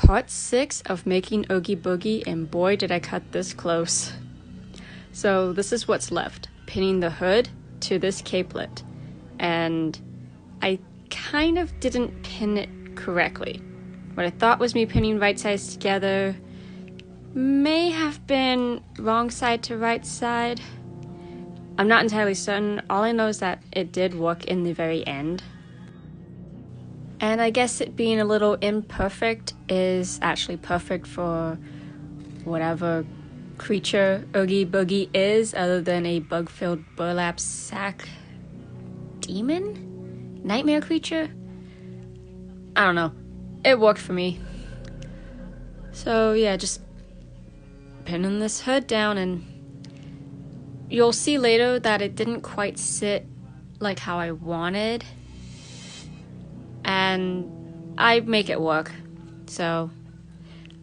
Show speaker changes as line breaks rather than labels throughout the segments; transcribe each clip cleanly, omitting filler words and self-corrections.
Part 6 of making Oogie Boogie, and boy did I cut this close. So this is what's left, pinning the hood to this capelet, and I kind of didn't pin it correctly. What I thought was me pinning right sides together may have been wrong side to right side. I'm not entirely certain. All I know is that it did work in the very end. And I guess it being a little imperfect is actually perfect for whatever creature Oogie Boogie is, other than a bug-filled burlap sack demon? Nightmare creature? I don't know. It worked for me. So yeah, just pinning this hood down, and you'll see later that it didn't quite sit like how I wanted. And I make it work. So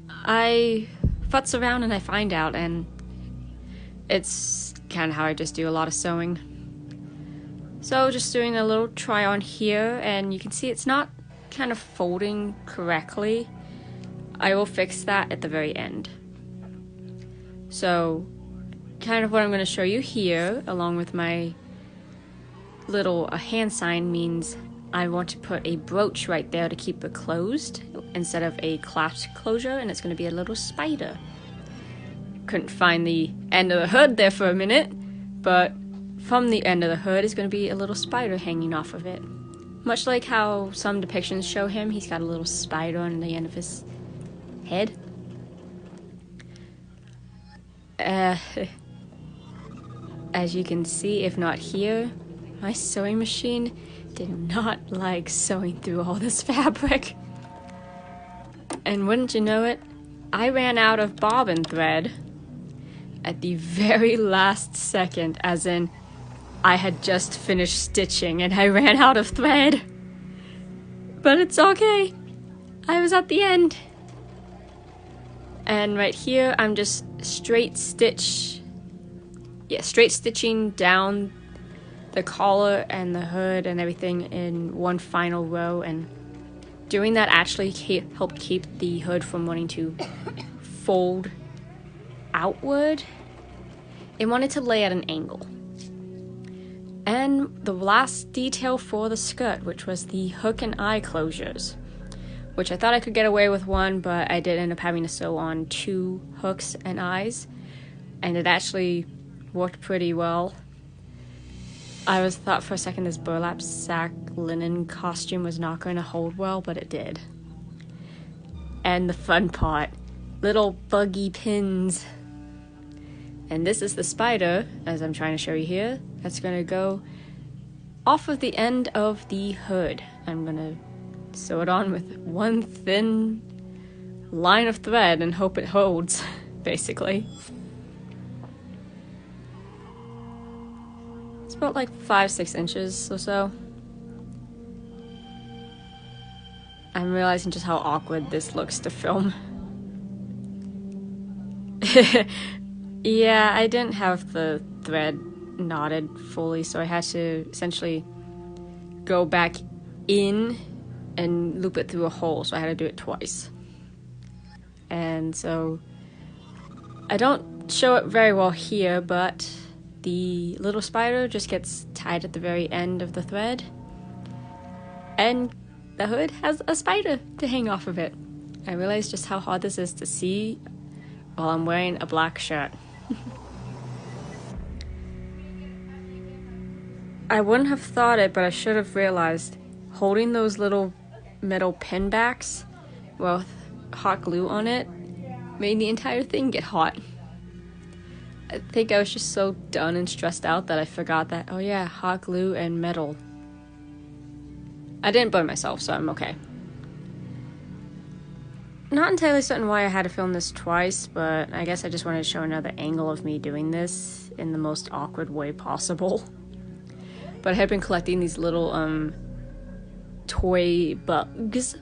I futz around and I find out, and it's kind of how I just do a lot of sewing. So just doing a little try on here, and you can see it's not kind of folding correctly. I will fix that at the very end. So kind of what I'm going to show you here, along with my little hand sign, means I want to put a brooch right there to keep it closed instead of a clasped closure, and it's going to be a little spider. Couldn't find the end of the hood there for a minute, but from the end of the hood is going to be a little spider hanging off of it. Much like how some depictions show him, he's got a little spider on the end of his head. As you can see, if not here, my sewing machine did not like sewing through all this fabric. And wouldn't you know it, I ran out of bobbin thread at the very last second, as in I had just finished stitching and I ran out of thread. But it's okay, I was at the end. And right here I'm just straight stitching down the collar and the hood and everything in one final row, and doing that actually helped keep the hood from wanting to fold outward. It wanted to lay at an angle. And the last detail for the skirt, which was the hook and eye closures, which I thought I could get away with one, but I did end up having to sew on 2 hooks and eyes, and it actually worked pretty well. I thought for a second this burlap sack linen costume was not going to hold well, but it did. And the fun part, little buggy pins. And this is the spider, as I'm trying to show you here, that's going to go off of the end of the hood. I'm going to sew it on with one thin line of thread and hope it holds, basically. It's about like 5-6 inches or so. I'm realizing just how awkward this looks to film. Yeah, I didn't have the thread knotted fully, so I had to essentially go back in and loop it through a hole, so I had to do it twice. And so I don't show it very well here, but the little spider just gets tied at the very end of the thread, and the hood has a spider to hang off of it. I realize just how hard this is to see while I'm wearing a black shirt. I wouldn't have thought it, but I should have realized holding those little metal pin backs with hot glue on it made the entire thing get hot. I think I was just so done and stressed out that I forgot that, oh yeah, hot glue and metal. I didn't burn myself, so I'm okay. Not entirely certain why I had to film this twice, but I guess I just wanted to show another angle of me doing this in the most awkward way possible. But I had been collecting these little toy bugs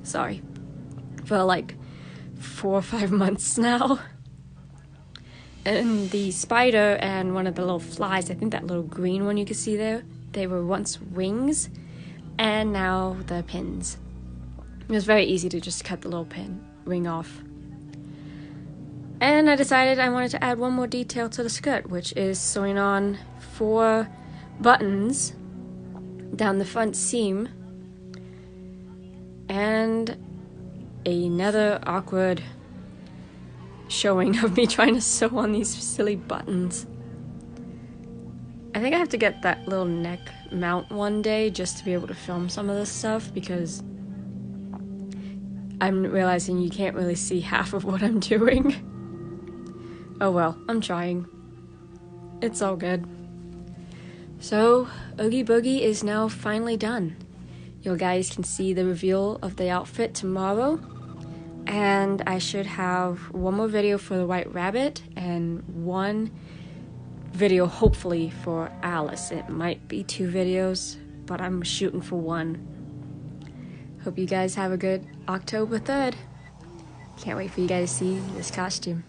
sorry, for like 4 or 5 months now. And the spider and one of the little flies, I think that little green one you can see there, they were once wings, and now they're pins. It was very easy to just cut the little pin ring off. And I decided I wanted to add one more detail to the skirt, which is sewing on 4 buttons down the front seam and another awkward showing of me trying to sew on these silly buttons. I think I have to get that little neck mount one day just to be able to film some of this stuff, because I'm realizing you can't really see half of what I'm doing. Oh well, I'm trying. It's all good. So, Oogie Boogie is now finally done. You guys can see the reveal of the outfit tomorrow. And I should have one more video for the White Rabbit and one video hopefully for Alice. It might be 2 videos, but I'm shooting for 1. Hope you guys have a good October 3rd. Can't wait for you guys to see this costume.